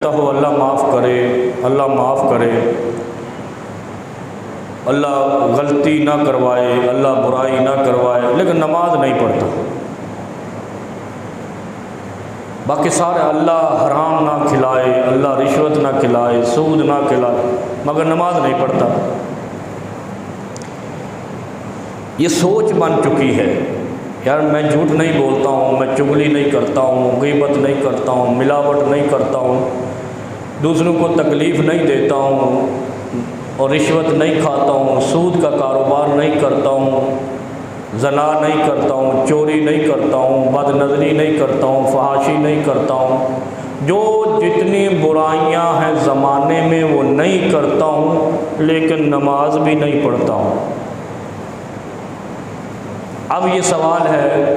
ہو اللہ معاف کرے، اللہ معاف کرے، اللہ غلطی نہ کروائے، اللہ برائی نہ کروائے، لیکن نماز نہیں پڑھتا۔ باقی سارے اللہ حرام نہ کھلائے، اللہ رشوت نہ کھلائے، سود نہ کھلائے، مگر نماز نہیں پڑھتا۔ یہ سوچ بن چکی ہے، یار میں جھوٹ نہیں بولتا ہوں، میں چغلی نہیں کرتا ہوں، غیبت نہیں کرتا ہوں، ملاوٹ نہیں کرتا ہوں، دوسروں کو تکلیف نہیں دیتا ہوں، اور رشوت نہیں کھاتا ہوں، سود کا کاروبار نہیں کرتا ہوں، زنا نہیں کرتا ہوں، چوری نہیں کرتا ہوں، بد نظری نہیں کرتا ہوں، فحاشی نہیں کرتا ہوں، جو جتنی برائیاں ہیں زمانے میں وہ نہیں کرتا ہوں، لیکن نماز بھی نہیں پڑھتا ہوں۔ اب یہ سوال ہے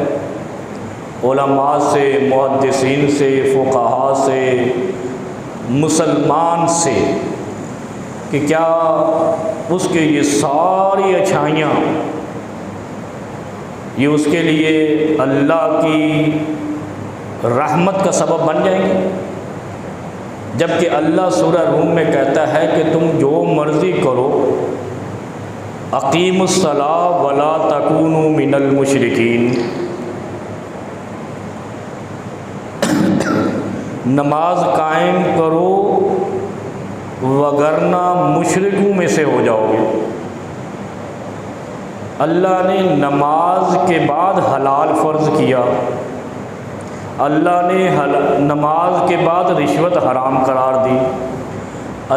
علماء سے، محدثین سے، فقہاء سے، مسلمان سے، کہ کیا اس کے یہ ساری اچھائیاں یہ اس کے لیے اللہ کی رحمت کا سبب بن جائیں گی؟ جبکہ اللہ سورہ روم میں کہتا ہے کہ تم جو مرضی کرو، اقیموا الصلاۃ ولا تکونوا من المشرکین، نماز قائم کرو وگرنہ مشرکوں میں سے ہو جاؤ گے۔ اللہ نے نماز کے بعد حلال فرض کیا، اللہ نے نماز کے بعد رشوت حرام قرار دی،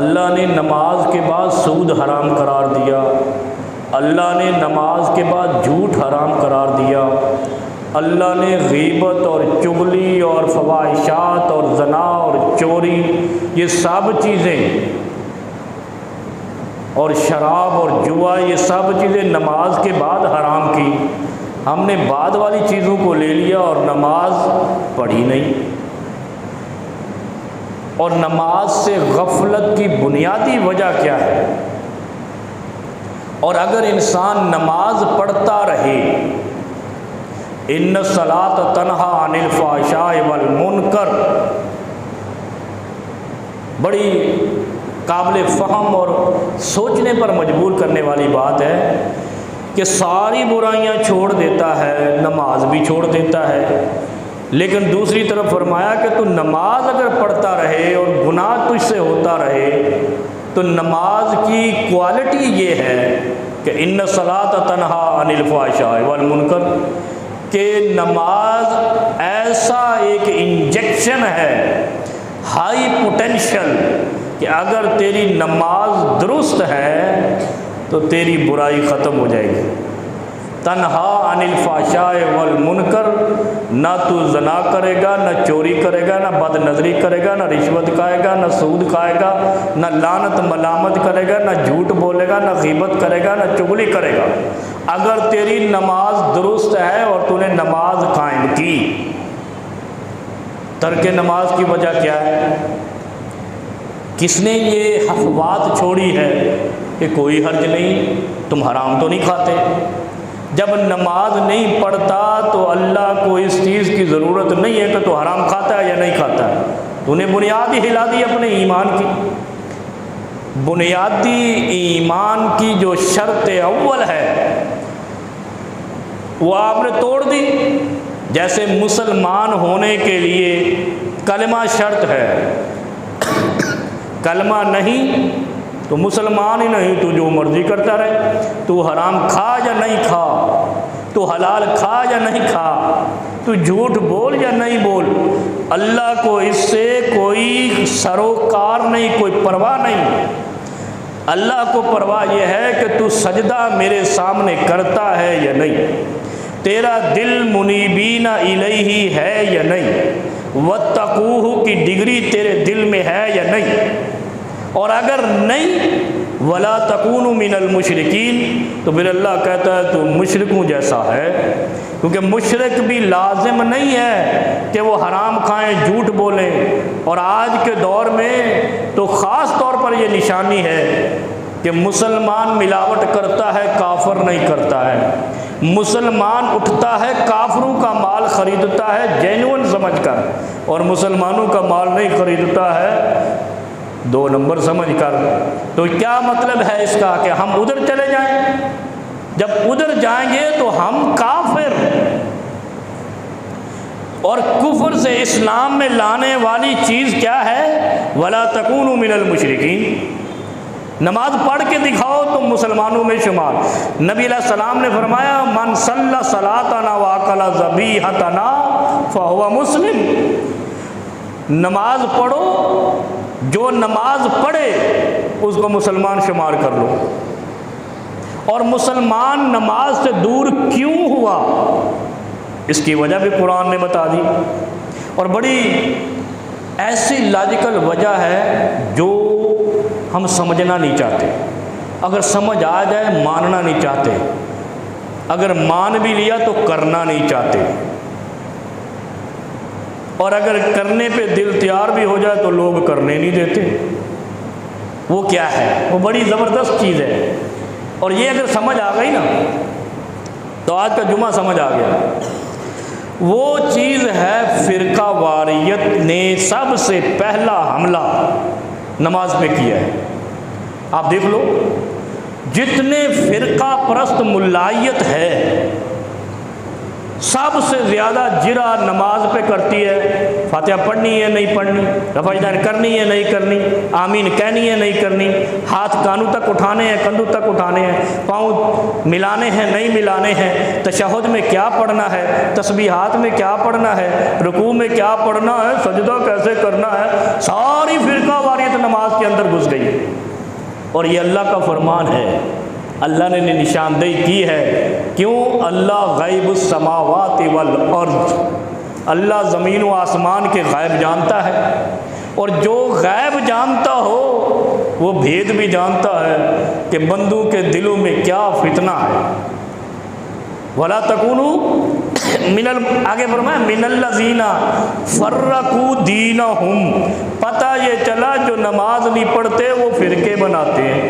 اللہ نے نماز کے بعد سود حرام قرار دیا، اللہ نے نماز کے بعد جھوٹ حرام قرار دیا، اللہ نے غیبت اور چغلی اور فواحشات اور زنا اور چوری، یہ سب چیزیں، اور شراب اور جوا، یہ سب چیزیں نماز کے بعد حرام کی۔ ہم نے بعد والی چیزوں کو لے لیا اور نماز پڑھی نہیں۔ اور نماز سے غفلت کی بنیادی وجہ کیا ہے؟ اور اگر انسان نماز پڑھتا رہے، ان الصلاۃ تنہی عن الفحشاء والمنکر، بڑی قابل فہم اور سوچنے پر مجبور کرنے والی بات ہے کہ ساری برائیاں چھوڑ دیتا ہے، نماز بھی چھوڑ دیتا ہے، لیکن دوسری طرف فرمایا کہ تو نماز اگر پڑھتا رہے اور گناہ تجھ سے ہوتا رہے، تو نماز کی کوالٹی یہ ہے کہ ان الصلاۃ تنہی عن الفحشاء والمنکر، کہ نماز ایسا ایک انجیکشن ہے، ہائی پوٹینشل، کہ اگر تیری نماز درست ہے تو تیری برائی ختم ہو جائے گی۔ تنہا عن الفحشاء والمنکر، نہ تو زنا کرے گا، نہ چوری کرے گا، نہ بد نظری کرے گا، نہ رشوت کھائے گا، نہ سود کھائے گا، نہ لعنت ملامت کرے گا، نہ جھوٹ بولے گا، نہ غیبت کرے گا، نہ چغلی کرے گا۔ اگر تیری نماز درست ہے اور تو نے نماز قائم کی، ترک نماز کی وجہ کیا ہے؟ کس نے یہ افواہات چھوڑی ہے کہ کوئی حرج نہیں، تم حرام تو نہیں کھاتے؟ جب نماز نہیں پڑھتا تو اللہ کو اس چیز کی ضرورت نہیں ہے کہ تو حرام کھاتا ہے یا نہیں کھاتا ہے، تو نے بنیاد ہی ہلا دی اپنے ایمان کی۔ بنیادی ایمان کی جو شرط اول ہے وہ آپ نے توڑ دی۔ جیسے مسلمان ہونے کے لیے کلمہ شرط ہے، کلمہ نہیں تو مسلمان ہی نہیں، تو جو مرضی کرتا رہے، تو حرام کھا یا نہیں کھا، تو حلال کھا یا نہیں کھا، تو جھوٹ بول یا نہیں بول، اللہ کو اس سے کوئی سروکار نہیں، کوئی پرواہ نہیں۔ اللہ کو پرواہ یہ ہے کہ تو سجدہ میرے سامنے کرتا ہے یا نہیں، تیرا دل منیبین الیہ ہے یا نہیں، واتقوہ کی ڈگری تیرے دل میں ہے یا نہیں، اور اگر نہیں ولا تکونوا من المشرکین، تو پھر اللہ کہتا ہے تو مشرکوں جیسا ہے، کیونکہ مشرک بھی لازم نہیں ہے کہ وہ حرام کھائیں، جھوٹ بولیں، اور آج کے دور میں تو خاص طور پر یہ نشانی ہے کہ مسلمان ملاوٹ کرتا ہے، کافر نہیں کرتا ہے، مسلمان اٹھتا ہے کافروں کا مال خریدتا ہے جینون سمجھ کر، اور مسلمانوں کا مال نہیں خریدتا ہے 2 نمبر سمجھ کر۔ تو کیا مطلب ہے اس کا کہ ہم ادھر چلے جائیں؟ جب ادھر جائیں گے تو ہم کافر، اور کفر سے اسلام میں لانے والی چیز کیا ہے؟ وَلَا تَكُونُوا مِنَ الْمُشْرِكِينَ۔ نماز پڑھ کے دکھاؤ تو مسلمانوں میں شمار۔ نبی علیہ السلام نے فرمایا من صلی صلاتنا واکل ذبیحتنا فہو مسلم۔ نماز پڑھو، جو نماز پڑھے اس کو مسلمان شمار کر لو۔ اور مسلمان نماز سے دور کیوں ہوا، اس کی وجہ بھی قرآن نے بتا دی، اور بڑی ایسی لاجیکل وجہ ہے جو ہم سمجھنا نہیں چاہتے۔ اگر سمجھ آ جائے ماننا نہیں چاہتے، اگر مان بھی لیا تو کرنا نہیں چاہتے، اور اگر کرنے پہ دل تیار بھی ہو جائے تو لوگ کرنے نہیں دیتے۔ وہ کیا ہے؟ وہ بڑی زبردست چیز ہے، اور یہ اگر سمجھ آ گئی نا تو آج کا جمعہ سمجھ آ گیا۔ وہ چیز ہے فرقہ واریت نے سب سے پہلا حملہ نماز پہ کیا ہے۔ آپ دیکھ لو جتنے فرقہ پرست ملائیت ہے سب سے زیادہ جرا نماز پہ کرتی ہے۔ فاتحہ پڑھنی ہے نہیں پڑھنی، رفع یدین کرنی ہے نہیں کرنی، آمین کہنی ہے نہیں کرنی، ہاتھ کانوں تک اٹھانے ہیں کندھوں تک اٹھانے ہیں، پاؤں ملانے ہیں نہیں ملانے ہیں، تشہد میں کیا پڑھنا ہے، تسبیحات میں کیا پڑھنا ہے، رکوع میں کیا پڑھنا ہے، سجدہ کیسے کرنا ہے، ساری فرقہ واریت نماز کے اندر گھس گئی۔ اور یہ اللہ کا فرمان ہے، اللہ نے نشاندہی کی ہے۔ کیوں؟ اللہ غیب السماوات والارض، اللہ زمین و آسمان کے غیب جانتا ہے، اور جو غیب جانتا ہو وہ بھید بھی جانتا ہے کہ بندوں کے دلوں میں کیا فتنہ ہے۔ وَلَا تَكُونُوا آگے فرمایا مِنَ الَّذِينَ فَرَّقُوا دِينَهُمْ۔ پتہ یہ چلا جو نماز نہیں پڑھتے وہ فرقے بناتے ہیں،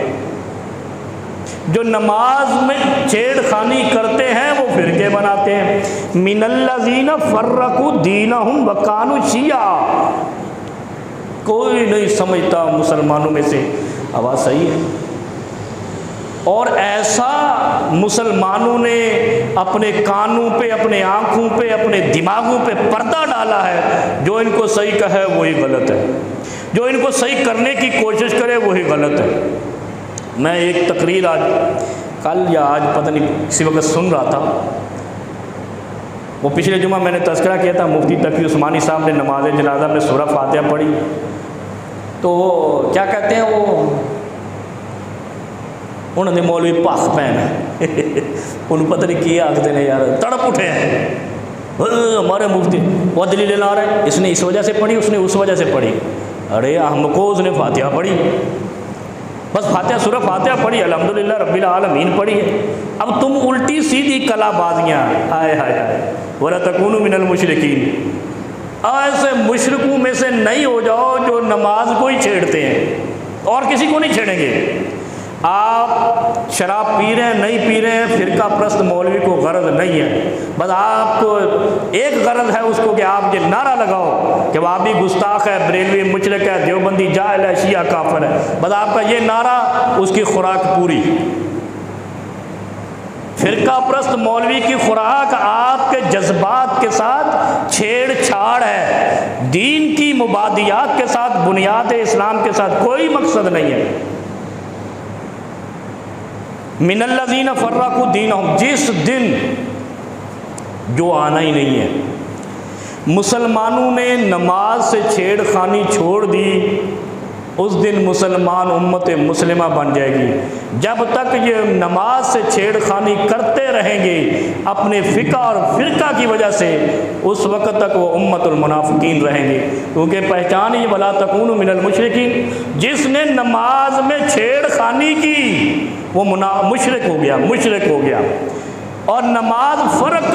جو نماز میں چھیڑ خانی کرتے ہیں وہ فرقے بناتے ہیں۔ مِنَ الَّذِينَ فَرَّقُوا دِينَهُمْ وَكَانُوا شِيَعًا۔ کوئی نہیں سمجھتا مسلمانوں میں سے آواز صحیح ہے، اور ایسا مسلمانوں نے اپنے کانوں پہ، اپنے آنکھوں پہ، اپنے دماغوں پہ پردہ ڈالا ہے، جو ان کو صحیح کہے وہی غلط ہے، جو ان کو صحیح کرنے کی کوشش کرے وہی غلط ہے۔ میں ایک تقریر آج کل یا آج پتہ نہیں کسی وقت سن رہا تھا، وہ پچھلے جمعہ میں نے تذکرہ کیا تھا، مفتی تقی عثمانی صاحب نے نماز جنازہ میں سورہ فاتحہ پڑھی، تو وہ کیا کہتے ہیں، وہ انہوں نے مولوی پاک پہنا انہوں پتہ نہیں کیا آگتے ہیں یار، تڑپ اٹھے ہیں ہمارے مفتی، وہ دلیل لا رہے ہیں، اس نے اس وجہ سے پڑھی، اس نے اس وجہ سے پڑھی۔ ارے ہم کو اس نے فاتحہ پڑھی، بس فاتحہ سورہ فاتحہ پڑھی، الحمدللہ رب العالمین پڑھی ہے، اب تم الٹی سیدھی کلا بازیاں، ہائے ہائے ہائے، وَلَا تَكُونُوا مِنَ الْمُشْرِكِينَ۔ ایسے مشرکوں میں سے نہیں ہو جاؤ جو نماز کو ہی چھیڑتے ہیں اور کسی کو نہیں چھیڑیں گے۔ آپ شراب پی رہے ہیں نہیں پی رہے ہیں، فرقہ پرست مولوی کو غرض نہیں ہے، بس آپ کو ایک غرض ہے اس کو کہ آپ یہ نعرہ لگاؤ کہ وہابی گستاخ ہے، بریلوی مشرک ہے، دیوبندی جاہل ہے، شیعہ کافر ہے، بس آپ کا یہ نعرہ اس کی خوراک پوری۔ فرقہ پرست مولوی کی خوراک آپ کے جذبات کے ساتھ چھیڑ چھاڑ ہے، دین کی مبادیات کے ساتھ، بنیاد اسلام کے ساتھ کوئی مقصد نہیں ہے۔ من الذین فرقوا دینہم، جس دن جو آنا ہی نہیں ہے مسلمانوں نے نماز سے چھیڑ خانی چھوڑ دی، اس دن مسلمان امت مسلمہ بن جائے گی۔ جب تک یہ نماز سے چھیڑ خانی کرتے رہیں گے اپنے فقہ اور فرقہ کی وجہ سے، اس وقت تک وہ امت المنافقین رہیں گے، کیونکہ پہچان ہی وَلَا تَكُونُوا مِنَ الْمُشْرِكِينَ، جس نے نماز میں چھیڑ خانی کی وہ مشرک ہو گیا، مشرک ہو گیا۔ اور نماز فرق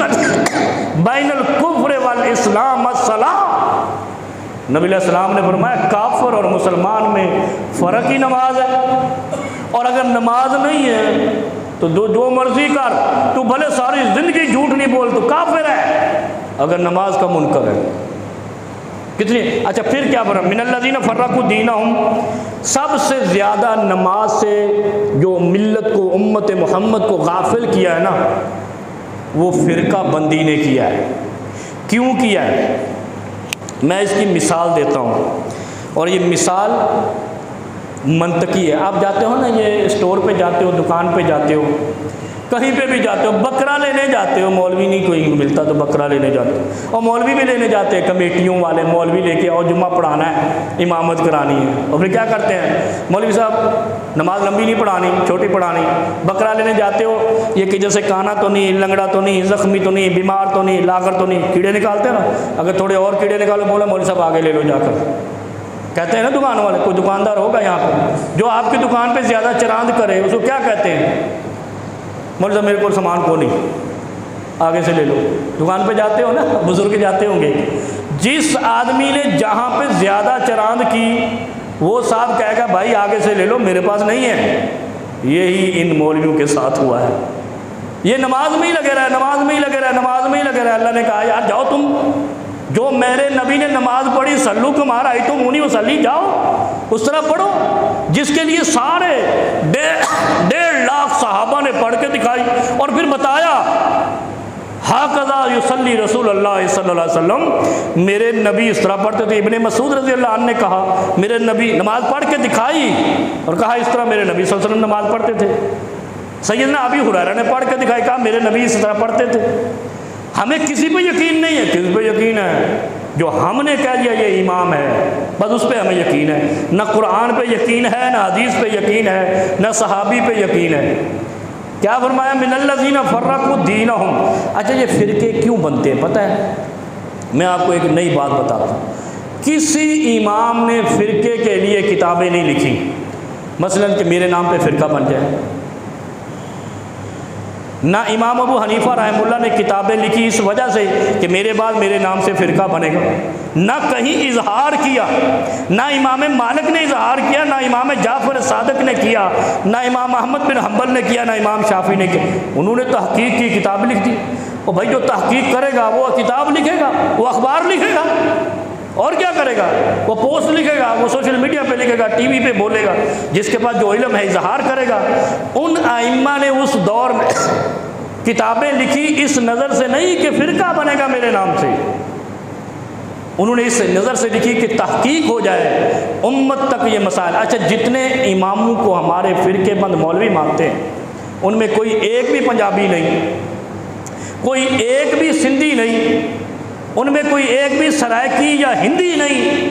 بین الکفر والاسلام الصلاۃ، نبی علیہ السلام نے فرمایا کافر اور مسلمان میں فرق ہی نماز ہے، اور اگر نماز نہیں ہے تو جو مرضی کر، تو بھلے ساری زندگی جھوٹ نہیں بول، تو کافر ہے اگر نماز کا منکر ہے۔ کتنی اچھا پھر کیا فرمایا؟ من الذین فرقوا دینہم، سب سے زیادہ نماز سے جو ملت کو، امت محمد کو غافل کیا ہے نا، وہ فرقہ بندی نے کیا ہے۔ کیوں کیا ہے؟ میں اس کی مثال دیتا ہوں، اور یہ مثال منطقی ہے۔ آپ جاتے ہو نا، یہ اسٹور پہ جاتے ہو، دکان پہ جاتے ہو، کہیں پہ بھی جاتے ہو، بکرا لینے جاتے ہو، مولوی نہیں کوئی ملتا تو بکرا لینے جاتے ہو، اور مولوی بھی لینے جاتے ہیں، کمیٹیوں والے مولوی لے کے، اور جمعہ پڑھانا ہے، امامت کرانی ہے، اور پھر کیا کرتے ہیں مولوی صاحب؟ نماز لمبی نہیں پڑھانی، چھوٹی پڑھانی۔ بکرا لینے جاتے ہو، یہ کہ جیسے کانا تو نہیں، لنگڑا تو نہیں، زخمی تو نہیں، بیمار تو نہیں، لاغر تو نہیں، کیڑے نکالتے ہیں نا، اگر تھوڑے اور کیڑے نکالو، بولا مولوی صاحب آگے لے لو جا کر، کہتے ہیں نا دکان والے۔ کوئی دکاندار ہوگا یہاں پہ جو آپ کی دکان پہ زیادہ چراند کرے، اس کو کیا کہتے ہیں؟ مولوی صاحب میرے کو سامان کو نہیں، آگے سے لے لو۔ دکان پہ جاتے ہو نا، بزرگ جاتے ہوں گے، جس آدمی نے جہاں پہ زیادہ چراند کی، وہ صاحب کہے گا بھائی آگے سے لے لو، میرے پاس نہیں ہے۔ یہی ان مولویوں کے ساتھ ہوا ہے، یہ نماز میں ہی لگے رہے، نماز میں ہی لگے رہے، نماز میں ہی لگے رہے۔ اللہ نے کہا یار جاؤ تم، جو میرے نبی نے نماز پڑھی، سلو کمارا ہی تم انہی وسلی، جاؤ اس طرح پڑھو جس کے لیے سارے 1.5 لاکھ صحابہ نے پڑھ کے دکھائی، اور پھر بتایا ہاکذا یصلی رسول اللہ صلی اللہ علیہ وسلم، میرے نبی اس طرح پڑھتے تھے۔ ابن مسعود رضی اللہ عنہ نے کہا میرے نبی نماز پڑھ کے دکھائی، اور کہا اس طرح میرے نبی صلی اللہ علیہ وسلم نماز پڑھتے تھے۔ سیدنا ابی ہریرہ نے پڑھ کے دکھائی، کہا میرے نبی اس طرح پڑھتے تھے۔ ہمیں کسی پہ یقین نہیں ہے، کس پہ یقین ہے؟ جو ہم نے کہہ دیا یہ امام ہے، بس اس پہ ہمیں یقین ہے۔ نہ قرآن پہ یقین ہے، نہ حدیث پہ یقین ہے، نہ صحابی پہ یقین ہے۔ کیا فرمایا؟ من الذین فرقوا دینہم۔ اچھا یہ فرقے کیوں بنتے ہیں پتہ ہے؟ میں آپ کو ایک نئی بات بتاتا ہوں۔ کسی امام نے فرقے کے لیے کتابیں نہیں لکھی، مثلا کہ میرے نام پہ فرقہ بن جائے۔ نہ امام ابو حنیفہ رحمہ اللہ نے کتابیں لکھی اس وجہ سے کہ میرے بعد میرے نام سے فرقہ بنے گا، نہ کہیں اظہار کیا، نہ امام مالک نے اظہار کیا، نہ امام جعفر صادق نے کیا، نہ امام احمد بن حنبل نے کیا، نہ امام شافعی نے کیا۔ انہوں نے تحقیق کی، کتاب لکھ دی۔ اور بھائی جو تحقیق کرے گا وہ کتاب لکھے گا، وہ اخبار لکھے گا، اور کیا کرے گا؟ وہ پوسٹ لکھے گا، وہ سوشل میڈیا پہ لکھے گا، ٹی وی پہ بولے گا، جس کے پاس جو علم ہے اظہار کرے گا۔ ان ائمہ نے اس دور میں کتابیں لکھی اس نظر سے نہیں کہ فرقہ بنے گا میرے نام سے، انہوں نے اس نظر سے لکھی کہ تحقیق ہو جائے امت تک یہ مسائل۔ اچھا جتنے اماموں کو ہمارے فرقے بند مولوی مانتے ہیں، ان میں کوئی ایک بھی پنجابی نہیں، کوئی ایک بھی سندھی نہیں، ان میں کوئی ایک بھی سرائکی یا ہندی نہیں،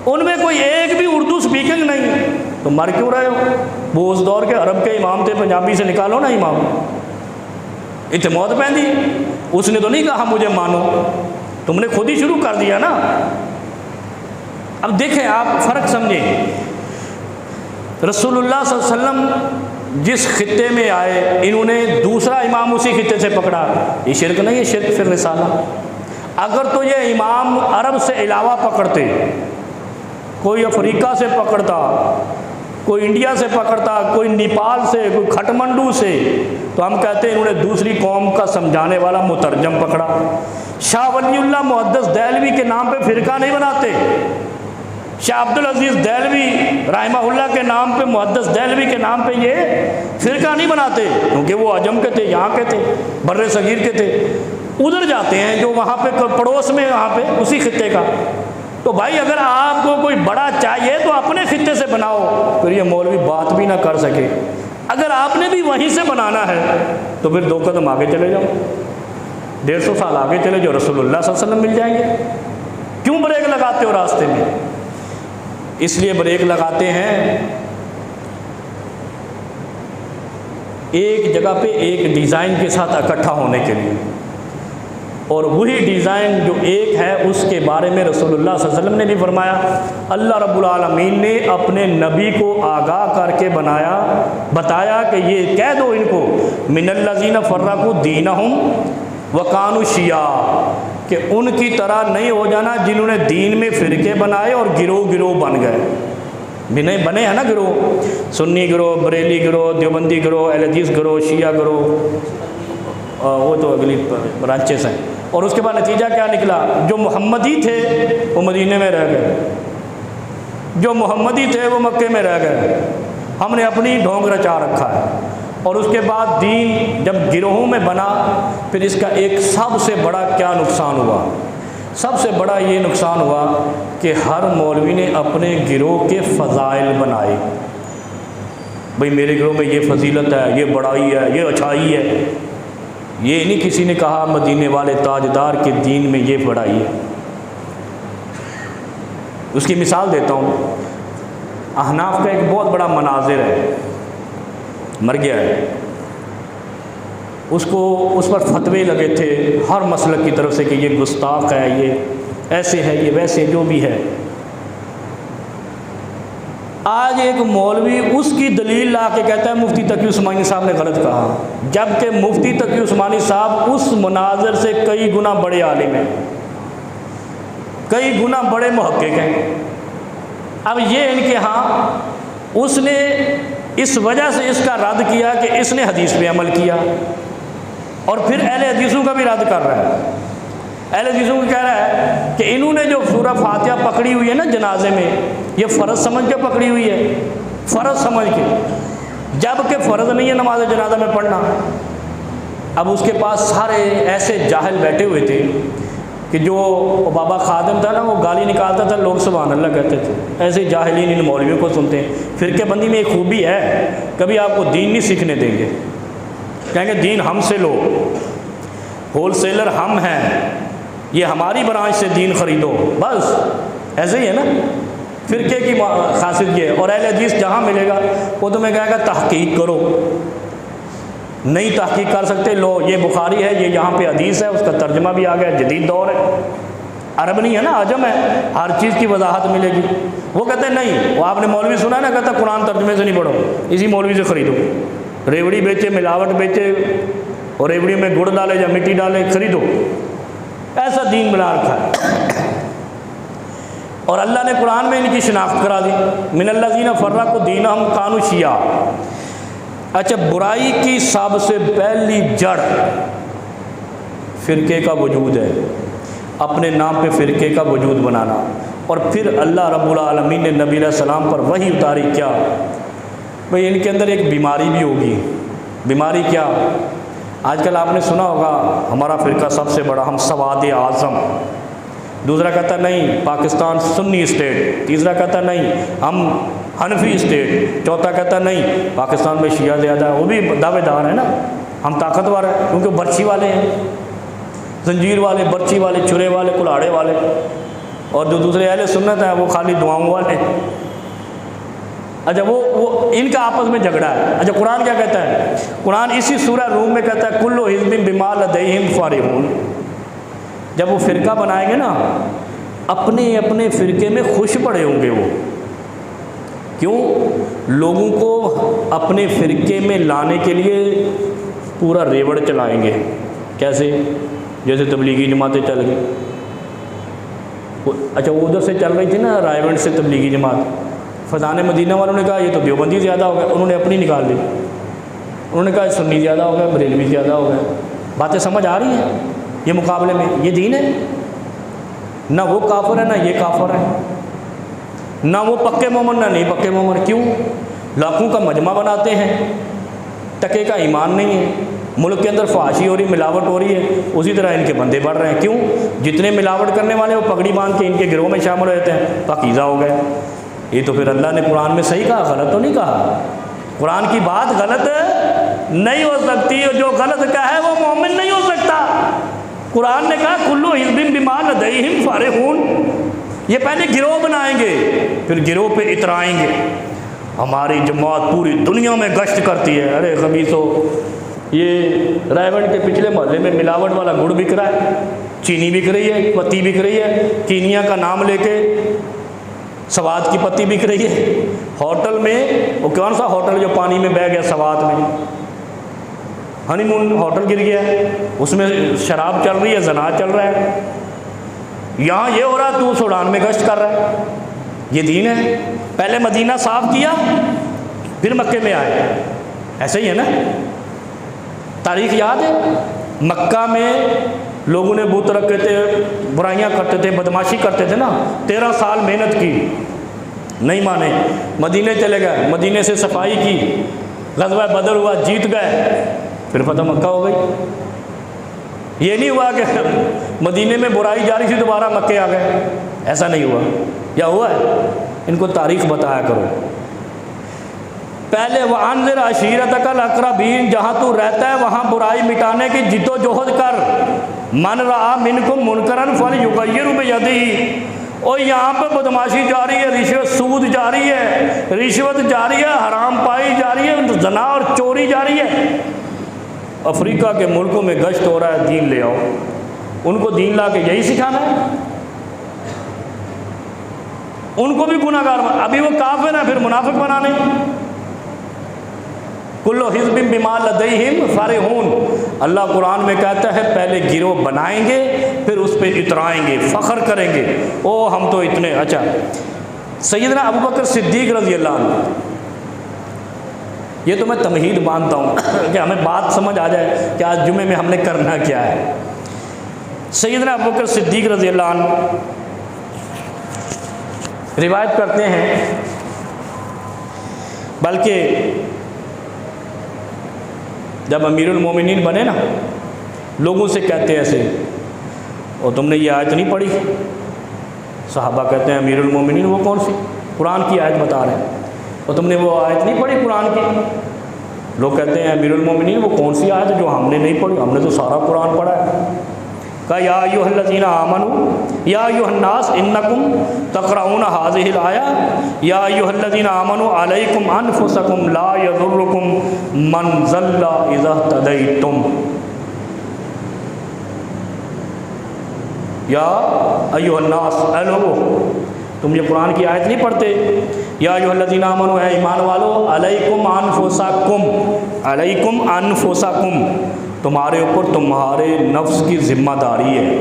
ان میں کوئی ایک بھی اردو سپیکنگ نہیں، تو مر کیوں رہے ہو؟ وہ اس دور کے عرب کے امام تھے، پنجابی سے نکالو نا امام، اتنے موت پہندی، اس نے تو نہیں کہا مجھے مانو، تم نے خود ہی شروع کر دیا نا۔ اب دیکھیں آپ فرق سمجھیں، رسول اللہ صلی اللہ علیہ وسلم جس خطے میں آئے، انہوں نے دوسرا امام اسی خطے سے پکڑا، یہ شرک نہیں ہے، شرک فی الرسالہ۔ اگر تو یہ امام عرب سے علاوہ پکڑتے، کوئی افریقہ سے پکڑتا، کوئی انڈیا سے پکڑتا، کوئی نیپال سے، کوئی کھٹمنڈو سے، تو ہم کہتے ہیں انہوں نے دوسری قوم کا سمجھانے والا مترجم پکڑا۔ شاہ ولی اللہ محدث دہلوی کے نام پہ فرقہ نہیں بناتے، شاہ عبدالعزیز دہلوی رحمہ اللہ کے نام پہ، محدث دہلوی کے نام پہ یہ فرقہ نہیں بناتے، کیونکہ وہ عجم کے تھے، یہاں کے تھے، بر صغیر کے تھے۔ ادھر جاتے ہیں جو وہاں پہ پڑوس میں، وہاں پہ اسی خطے کا۔ تو بھائی اگر آپ کو کوئی بڑا چاہیے تو اپنے خطے سے بناؤ، پھر یہ مولوی بات بھی نہ کر سکے۔ اگر آپ نے بھی وہیں سے بنانا ہے تو پھر 2 قدم آگے چلے جاؤ، 150 سال آگے چلے جو رسول اللہ صلی اللہ علیہ وسلم مل جائیں گے۔ کیوں بریک لگاتے ہو راستے میں؟ اس لیے بریک لگاتے ہیں ایک جگہ پہ ایک ڈیزائن کے ساتھ اکٹھا ہونے کے لیے، اور وہی ڈیزائن جو ایک ہے اس کے بارے میں رسول اللہ صلی اللہ علیہ وسلم نے بھی فرمایا۔ اللہ رب العالمین نے اپنے نبی کو آگاہ کر کے بتایا کہ یہ کہہ دو ان کو، من الذین فرقوا دینہم وکانوا شیعا، کہ ان کی طرح نہیں ہو جانا جنہوں نے دین میں فرقے بنائے اور گروہ گروہ بن گئے۔ بنے ہیں نا گروہ، سنی گروہ، بریلی گروہ، دیوبندی گروہ، اہل حدیث گروہ، شیعہ گروہ، وہ تو اگلی برانچز ہیں۔ اور اس کے بعد نتیجہ کیا نکلا؟ جو محمدی تھے وہ مدینے میں رہ گئے، جو محمدی تھے وہ مکے میں رہ گئے۔ ہم نے اپنی ڈھونگ رچا رکھا ہے۔ اور اس کے بعد دین جب گروہوں میں بنا، پھر اس کا ایک سب سے بڑا کیا نقصان ہوا؟ سب سے بڑا یہ نقصان ہوا کہ ہر مولوی نے اپنے گروہ کے فضائل بنائے۔ بھئی میرے گروہ میں یہ فضیلت ہے، یہ بڑائی ہے، یہ اچھائی ہے۔ یہ نہیں کسی نے کہا مدینے والے تاجدار کے دین میں یہ بڑائی ہے۔ اس کی مثال دیتا ہوں، احناف کا ایک بہت بڑا مناظر ہے، مر گیا ہے، اس پر فتوے لگے تھے ہر مسلک کی طرف سے کہ یہ گستاخ ہے، یہ ایسے ہے، یہ ویسے، جو بھی ہے۔ آج ایک مولوی اس کی دلیل لا کے کہتا ہے مفتی تقی عثمانی صاحب نے غلط کہا، جبکہ مفتی تقی عثمانی صاحب اس مناظر سے کئی گنا بڑے عالم ہیں، کئی گنا بڑے محقق ہیں۔ اب یہ ان کے ہاں اس نے اس وجہ سے اس کا رد کیا کہ اس نے حدیث پہ عمل کیا، اور پھر اہل حدیثوں کا بھی رد کر رہا ہے۔ اہل حدیثوں کو کہہ رہا ہے کہ انہوں نے جو سورہ فاتحہ پکڑی ہوئی ہے نا جنازے میں، یہ فرض سمجھ کے پکڑی ہوئی ہے، فرض سمجھ کے، جبکہ فرض نہیں ہے نماز جنازہ میں پڑھنا۔ اب اس کے پاس سارے ایسے جاہل بیٹھے ہوئے تھے کہ جو بابا خادم تھا نا، وہ گالی نکالتا تھا، لوگ سبحان اللہ کہتے تھے۔ ایسے جاہلین ان مولویوں کو سنتے ہیں۔ فرقے بندی میں ایک خوبی ہے، کبھی آپ کو دین نہیں سیکھنے دیں گے، کہیں گے دین ہم سے لو، ہول سیلر ہم ہیں، یہ ہماری برانچ سے دین خریدو، بس ایسے ہی ہے نا۔ فرقے کی خاصیت یہ ہے۔ اور اہل حدیث جہاں ملے گا وہ تمہیں کہے گا تحقیق کرو، نہیں تحقیق کر سکتے، لو یہ بخاری ہے، یہ یہاں پہ حدیث ہے، اس کا ترجمہ بھی آ گیا، جدید دور ہے، عرب نہیں ہے نا، عجم ہے، ہر چیز کی وضاحت ملے گی۔ وہ کہتے ہیں نہیں، وہ آپ نے مولوی سنا ہے نا، کہتا قرآن ترجمے سے نہیں پڑھو، اسی مولوی سے خریدو، ریوڑی بیچے، ملاوٹ بیچے، اور ریوڑی میں گڑ ڈالے یا مٹی ڈالے، خریدو، ایسا دین بنا رکھا ہے۔ اور اللہ نے قرآن میں ان کی شناخت کرا دی، من الذین فرقوا دینہم کانوا شیعا۔ اچھا، برائی کی سب سے پہلی جڑ فرقے کا وجود ہے، اپنے نام پہ فرقے کا وجود بنانا۔ اور پھر اللہ رب العالمین نے نبی علیہ السلام پر وحی اتاری، کیا بھئی ان کے اندر ایک بیماری بھی ہوگی۔ بیماری کیا؟ آج کل آپ نے سنا ہوگا ہمارا فرقہ سب سے بڑا، ہم سواد اعظم، دوسرا کہتا نہیں پاکستان سنی اسٹیٹ، تیسرا کہتا نہیں ہم حنفی اسٹیٹ، چوتھا کہتا نہیں پاکستان میں شیعہ زیادہ ہے، وہ بھی دعوے دار ہیں نا، ہم طاقتور ہیں کیونکہ برچی والے ہیں، زنجیر والے، برچی والے، چھرے والے، کلاڑے والے، اور جو دوسرے اہل سنت ہیں وہ خالی دعاؤں والے۔ اچھا، وہ ان کا آپس میں جھگڑا ہے۔ اچھا، قرآن کیا کہتا ہے؟ قرآن اسی سورہ روم میں کہتا ہے کل حزب بما لدیہم فارغون۔ جب وہ فرقہ بنائیں گے نا، اپنے اپنے فرقے میں خوش پڑے ہوں گے وہ، کیوں؟ لوگوں کو اپنے فرقے میں لانے کے لیے پورا ریوڑ چلائیں گے۔ کیسے؟ جیسے تبلیغی جماعتیں چل گئی۔ اچھا، وہ ادھر سے چل رہی تھی نا، رائے گنج سے تبلیغی جماعت، فضان مدینہ والوں نے کہا یہ تو دیوبندی زیادہ ہو گئے، انہوں نے اپنی نکال لی، انہوں نے کہا سنی زیادہ ہو گئے، بریلوی زیادہ ہو گئے۔ باتیں سمجھ آ رہی ہیں؟ یہ مقابلے میں یہ دین ہے؟ نہ وہ کافر ہے، نہ یہ کافر ہے، نہ وہ پکے مومن، نہ نہیں پکے مومن۔ کیوں؟ لاکھوں کا مجمع بناتے ہیں، ٹکے کا ایمان نہیں ہے، ملک کے اندر فحاشی ہو رہی، ملاوٹ ہو رہی ہے، اسی طرح ان کے بندے بڑھ رہے ہیں۔ کیوں؟ جتنے ملاوٹ کرنے والے وہ پگڑی باندھ کے ان کے گروہ میں شامل ہو جاتے ہیں، پاکیزہ ہو گئے۔ یہ تو پھر اللہ نے قرآن میں صحیح کہا، غلط تو نہیں کہا۔ قرآن کی بات غلط نہیں ہو سکتی، جو غلط کہا ہے وہ مومن نہیں ہو سکتا۔ قرآن نے کہا کلو حزب بما لدیہم فارغون، یہ پہلے گروہ بنائیں گے، پھر گروہ پہ اترائیں گے۔ ہماری جماعت پوری دنیا میں گشت کرتی ہے، ارے خبیثو، یہ رائے گنج کے پچھلے محلے میں ملاوٹ والا گڑ بک رہا ہے، چینی بک رہی ہے، پتی بک رہی ہے، کینیا کا نام لے کے سواد کی پتی بک رہی ہے۔ ہوٹل میں وہ کون سا ہوٹل جو پانی میں بہہ گیا سواد میں، ہنی مون ہوٹل گر گیا ہے، اس میں شراب چل رہی ہے، زنا چل رہا ہے، یہاں یہ ہو رہا ہے، تو سوڈان میں گشت کر رہا ہے۔ یہ دین ہے؟ پہلے مدینہ صاف کیا پھر مکے میں آئے، ایسے ہی ہے نا؟ تاریخ یاد ہے؟ مکہ میں لوگوں نے بت رکھے تھے، برائیاں کرتے تھے، بدماشی کرتے تھے نا، 13 سال محنت کی، نہیں مانے، مدینے چلے گئے، مدینے سے صفائی کی، غزوہ بدر ہوا، جیت گئے، پھر فتح مکہ ہو گئی۔ یہ نہیں ہوا کہ مدینے میں برائی جاری تھی دوبارہ مکے آ گئے، ایسا نہیں ہوا، یا ہوا ہے؟ ان کو تاریخ بتایا کرو۔ پہلے وَأَنذِرْ عَشِيرَتَكَ الْأَقْرَبِينَ، جہاں تو رہتا ہے وہاں برائی مٹانے کی جد و جہد کر۔ مَنْ رَأَىٰ مِنْكُمْ مُنْكَرًا فَلْيُغَيِّرْهُ بِيَدِهِ، اور یہاں پہ بدماشی جاری ہے، رشوت سود جاری ہے، رشوت جاری ہے، حرام پائی جاری ہے، زنا اور چوری جاری ہے۔ افریقہ کے ملکوں میں گشت ہو رہا ہے، دین لے آؤ، ان کو دین لا کے یہی سکھانا ہے؟ ان کو بھی گناہ گار، ابھی وہ کافر ہیں پھر منافق بنانے۔ کل حزب بما لدیہم فرحون، اللہ قرآن میں کہتا ہے پہلے گروہ بنائیں گے پھر اس پہ اترائیں گے، فخر کریں گے، او ہم تو اتنے۔ اچھا، سیدنا ابوبکر صدیق رضی اللہ عنہ، یہ تو میں تمہید مانتا ہوں کہ ہمیں بات سمجھ آ جائے کہ آج جمعے میں ہم نے کرنا کیا ہے۔ سیدنا ابوبکر صدیق رضی اللہ عنہ روایت کرتے ہیں، بلکہ جب امیر المومنین بنے نا، لوگوں سے کہتے ہیں ایسے، اور تم نے یہ آیت نہیں پڑھی؟ صحابہ کہتے ہیں امیر المومنین وہ کون سی؟ قرآن کی آیت بتا رہے ہیں، اور تم نے وہ آیت نہیں پڑھی قرآن کی؟ لوگ کہتے ہیں امیر المومنین وہ کون سی آیت جو ہم نے نہیں پڑھی، ہم نے تو سارا قرآن پڑھا ہے۔ کہا یا ایھا الذین آمنوا یا ایھا الناس انکم تقرؤون ھذہ الآیہ یا ایھا الذین آمنوا علیکم انفسکم لا یضرکم من ضل اذا اہتدیتم، یا ایھا الناس، اے لوگو تم یہ قرآن کی آیت نہیں پڑھتے؟ یا ایھا الذین آمنوا، اے ایمان والو، علیکم انفسکم، علیکم انفسکم، تمہارے اوپر تمہارے نفس کی ذمہ داری ہے،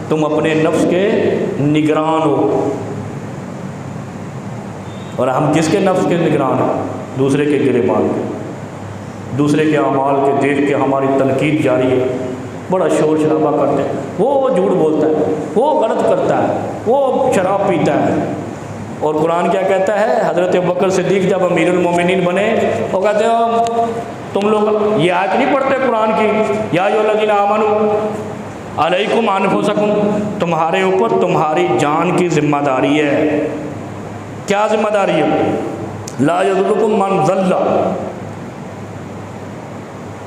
تم اپنے نفس کے نگران ہو۔ اور ہم کس کے نفس کے نگران ہیں؟ دوسرے کے گریبان کے، دوسرے کے اعمال کے دیکھ کے ہماری تنقید جاری ہے، بڑا شور شرابہ کرتے ہیں، وہ جھوٹ بولتا ہے، وہ غلط کرتا ہے، وہ شراب پیتا ہے۔ اور قرآن کیا کہتا ہے؟ حضرت ابوبکر صدیق جب امیر المومنین بنے، وہ کہتے ہیں تم لوگ یہ آیت نہیں پڑھتے قرآن کی، یا ایھا الذین آمنوا علیکم انفسکم، تمہارے اوپر تمہاری جان کی ذمہ داری ہے۔ کیا ذمہ داری ہے؟ لا یضرکم من ضل۔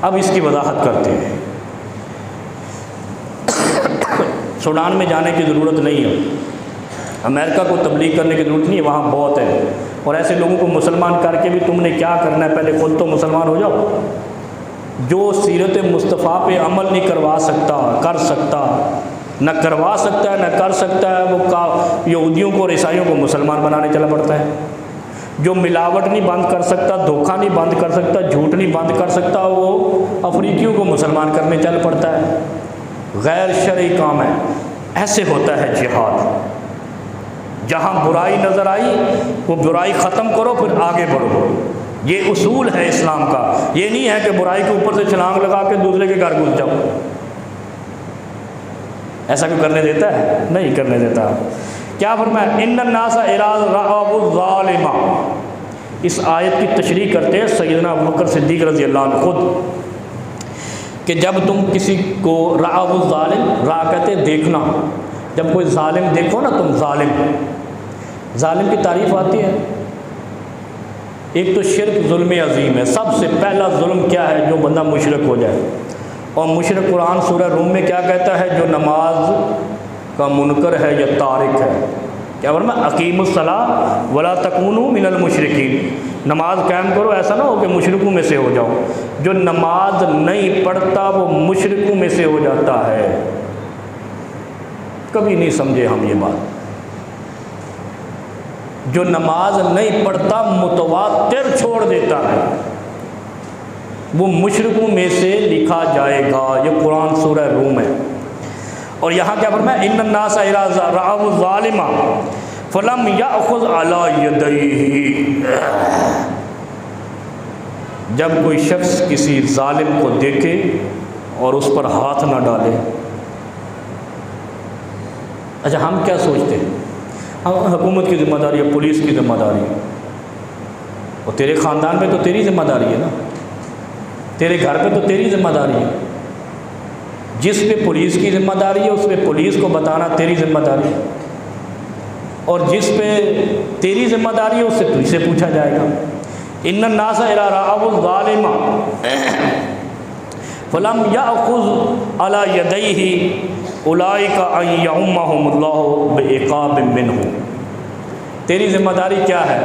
اب اس کی وضاحت کرتے ہیں۔ سوڈان میں جانے کی ضرورت نہیں ہے، امریکہ کو تبلیغ کرنے کی ضرورت نہیں ہے، وہاں بہت ہے، اور ایسے لوگوں کو مسلمان کر کے بھی تم نے کیا کرنا ہے؟ پہلے خود تو مسلمان ہو جاؤ۔ جو سیرت مصطفیٰ پہ عمل نہیں کروا سکتا، کر سکتا، نہ کروا سکتا ہے نہ کر سکتا ہے، وہ یہودیوں کو اور عیسائیوں کو مسلمان بنانے چلا پڑتا ہے۔ جو ملاوٹ نہیں بند کر سکتا، دھوکہ نہیں بند کر سکتا، جھوٹ نہیں بند کر سکتا، وہ افریقیوں کو مسلمان کرنے چل پڑتا ہے۔ غیر شرعی کام ہے۔ ایسے ہوتا ہے جہاد۔ جہاں برائی نظر آئی وہ برائی ختم کرو، پھر آگے بڑھو۔ یہ اصول ہے اسلام کا۔ یہ نہیں ہے کہ برائی کے اوپر سے چھلانگ لگا کے دوسرے کے گھر گھس جاؤ۔ ایسا کوئی کرنے دیتا ہے؟ نہیں کرنے دیتا۔ کیا فرمایا؟ ان الناس اذا رأوا الظالم۔ اس آیت کی تشریح کرتے ہیں سیدنا ابوبکر صدیق رضی اللہ عنہ خود، کہ جب تم کسی کو رأوا الظالم، را کہتے دیکھنا، جب کوئی ظالم دیکھو نا تم، ظالم کی تعریف آتی ہے۔ ایک تو شرک ظلم عظیم ہے، سب سے پہلا ظلم کیا ہے؟ جو بندہ مشرک ہو جائے۔ اور مشرک قرآن سورہ روم میں کیا کہتا ہے؟ جو نماز کا منکر ہے یا تارک ہے۔ کیا فرمایا؟ اقیموا الصلاۃ ولا تکونوا من المشرکین، نماز قائم کرو، ایسا نہ ہو کہ مشرکوں میں سے ہو جاؤ۔ جو نماز نہیں پڑھتا وہ مشرکوں میں سے ہو جاتا ہے۔ کبھی نہیں سمجھے ہم یہ بات۔ جو نماز نہیں پڑھتا متواتر چھوڑ دیتا ہے، وہ مشرکوں میں سے لکھا جائے گا۔ یہ قرآن سورہ روم ہے۔ اور یہاں کیا فرمایا؟ ان الناس اذا رأوا الظالم فلم یأخذ علی یدیہ، جب کوئی شخص کسی ظالم کو دیکھے اور اس پر ہاتھ نہ ڈالے۔ اچھا ہم کیا سوچتے ہیں؟ ہم حکومت کی ذمہ داری ہے، پولیس کی ذمہ داری ہے، اور تیرے خاندان پہ تو تیری ذمہ داری ہے نا، تیرے گھر پہ تو تیری ذمہ داری ہے۔ جس پہ پولیس کی ذمہ داری ہے اس پہ پولیس کو بتانا تیری ذمہ داری ہے، اور جس پہ تیری ذمہ داری ہے اس سے تجھ سے پوچھا جائے گا۔ ان الناس اذا رأوا الظالم فلم یأخذ علی یدیہ اولئک ان یعمہم اللہ بعقاب منہ۔ تیری ذمہ داری کیا ہے؟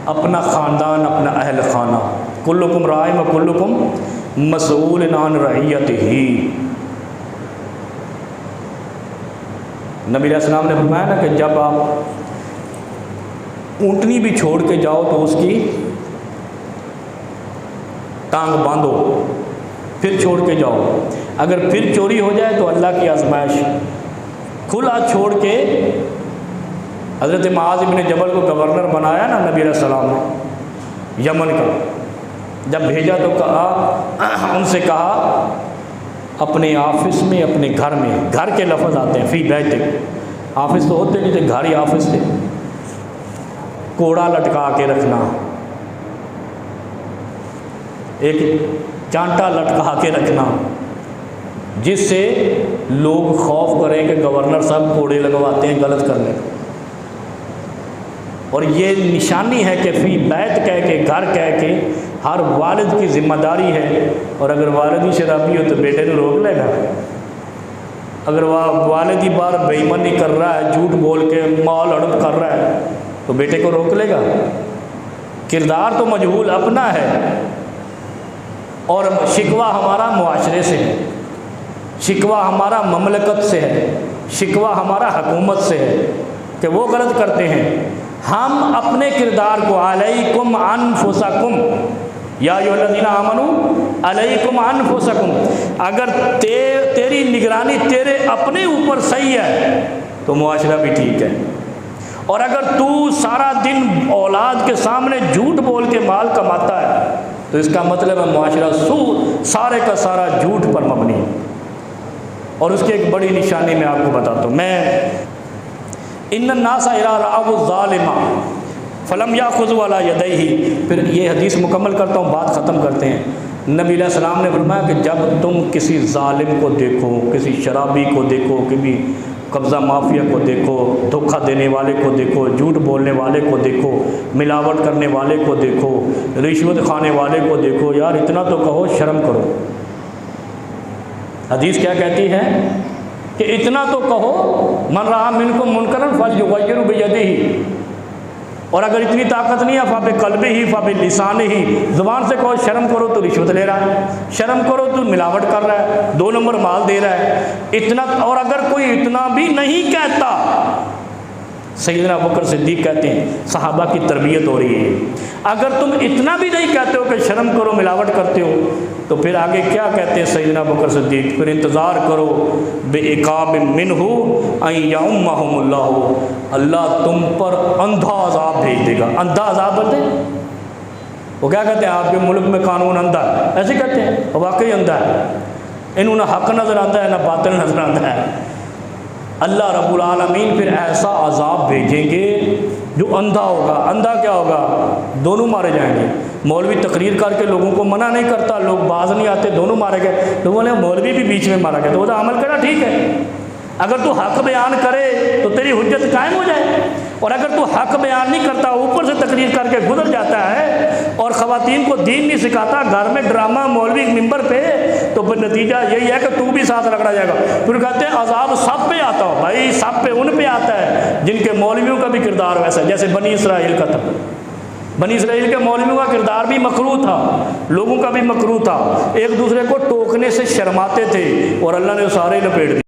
اپنا خاندان، اپنا اہل خانہ، کلکم راع و کلکم مسئول عن رعیتہ۔ نبی علیہ السلام نے فرمایا نا کہ جب آپ اونٹنی بھی چھوڑ کے جاؤ تو اس کی ٹانگ باندھو، پھر چھوڑ کے جاؤ، اگر پھر چوری ہو جائے تو اللہ کی آزمائش۔ کھلا چھوڑ کے حضرت معاذ بن جبل کو گورنر بنایا نا نبی علیہ السلام نے یمن کا، جب بھیجا تو کہا، ان سے کہا اپنے آفس میں، اپنے گھر میں، گھر کے لفظ آتے ہیں، فی بیت، آفس تو ہوتے نہیں تھے، گھر ہی آفس تھے، کوڑا لٹکا کے رکھنا، ایک چانٹا لٹکا کے رکھنا، جس سے لوگ خوف کریں کہ گورنر صاحب کوڑے لگواتے ہیں غلط کرنے کا۔ اور یہ نشانی ہے کہ فی بیت کہہ کے، گھر کہہ کے ہر والد کی ذمہ داری ہے، اور اگر والد ہی شرابی ہو تو بیٹے کو روک لے گا۔ اگر والد ہی بار بے ایمانی کر رہا ہے، جھوٹ بول کے مال ہڑپ کر رہا ہے تو بیٹے کو روک لے گا؟ کردار تو مجہول اپنا ہے، اور شکوہ ہمارا معاشرے سے ہے، شکوہ ہمارا مملکت سے ہے، شکوہ ہمارا حکومت سے ہے کہ وہ غلط کرتے ہیں۔ ہم اپنے کردار کو علیکم انفسکم یا ایھا الذین آمنوا علیکم انفسکم، اگر تیری نگرانی تیرے اپنے اوپر صحیح ہے تو معاشرہ بھی ٹھیک ہے، اور اگر تو سارا دن اولاد کے سامنے جھوٹ بول کے مال کماتا ہے تو اس کا مطلب ہے معاشرہ سارے کا سارا جھوٹ پر مبنی ہے۔ اور اس کی ایک بڑی نشانی میں آپ کو بتاتا ہوں، ان الناس اذا رأوا الظالم فلم یأخذوا علی یدیہ۔ پھر یہ حدیث مکمل کرتا ہوں، بات ختم کرتے ہیں۔ نبی علیہ السلام نے فرمایا کہ جب تم کسی ظالم کو دیکھو، کسی شرابی کو دیکھو، کسی قبضہ مافیا کو دیکھو، دھوکہ دینے والے کو دیکھو، جھوٹ بولنے والے کو دیکھو، ملاوٹ کرنے والے کو دیکھو، رشوت کھانے والے کو دیکھو، یار اتنا تو کہو شرم کرو۔ حدیث کیا کہتی ہے کہ اتنا تو کہو، من رأى منکم منکرا فلیغیرہ بیدہ، اور اگر اتنی طاقت نہیں ہے فبقلبہ فبلسانہ، زبان سے کہو شرم کرو تو رشوت لے رہا ہے، شرم کرو تو ملاوٹ کر رہا ہے، 2 نمبر مال دے رہا ہے، اتنا۔ اور اگر کوئی اتنا بھی نہیں کہتا، سیدنا ابوبکر صدیق کہتے ہیں صحابہ کی تربیت ہو رہی ہے، اگر تم اتنا بھی نہیں کہتے ہو کہ شرم کرو ملاوٹ کرتے ہو تو پھر آگے کیا کہتے ہیں سیدنا ابوبکر صدیق؟ پھر انتظار کرو بعقاب منہ ان یعمہم اللہ، اللہ تم پر اندھا عذاب بھیج دے گا۔ اندھا عذاب بولتے ہیں، وہ کیا کہتے ہیں آپ کے ملک میں قانون اندھا ہے، ایسے کہتے ہیں، وہ واقعی اندھا ہے، انہوں نہ حق نظر آتا ہے نہ باطل نظر آتا ہے۔ اللہ رب العالمین پھر ایسا عذاب بھیجیں گے جو اندھا ہوگا۔ اندھا کیا ہوگا؟ دونوں مارے جائیں گے۔ مولوی تقریر کر کے لوگوں کو منع نہیں کرتا، لوگ باز نہیں آتے، دونوں مارے گئے، لوگوں نے مولوی بھی بیچ میں مارا گیا، تو وہ تو عمل کرنا ٹھیک ہے۔ اگر تو حق بیان کرے تو تیری حجت قائم ہو جائے، اور اگر تو حق بیان نہیں کرتا، اوپر سے تقریر کر کے گزر جاتا ہے اور خواتین کو دین نہیں سکھاتا، گھر میں ڈرامہ مولوی ممبر پہ، تو پھر نتیجہ یہی ہے کہ تو بھی ساتھ رگڑا جائے گا۔ پھر کہتے ہیں عذاب سب پہ آتا ہو، بھائی سب پہ ان پہ آتا ہے جن کے مولویوں کا بھی کردار ویسا ہے، جیسے بنی اسرائیل کا تھا۔ بنی اسرائیل کے مولویوں کا کردار بھی مکروہ تھا، لوگوں کا بھی مکروہ تھا، ایک دوسرے کو ٹوکنے سے شرماتے تھے، اور اللہ نے سارے لپیٹ دیے۔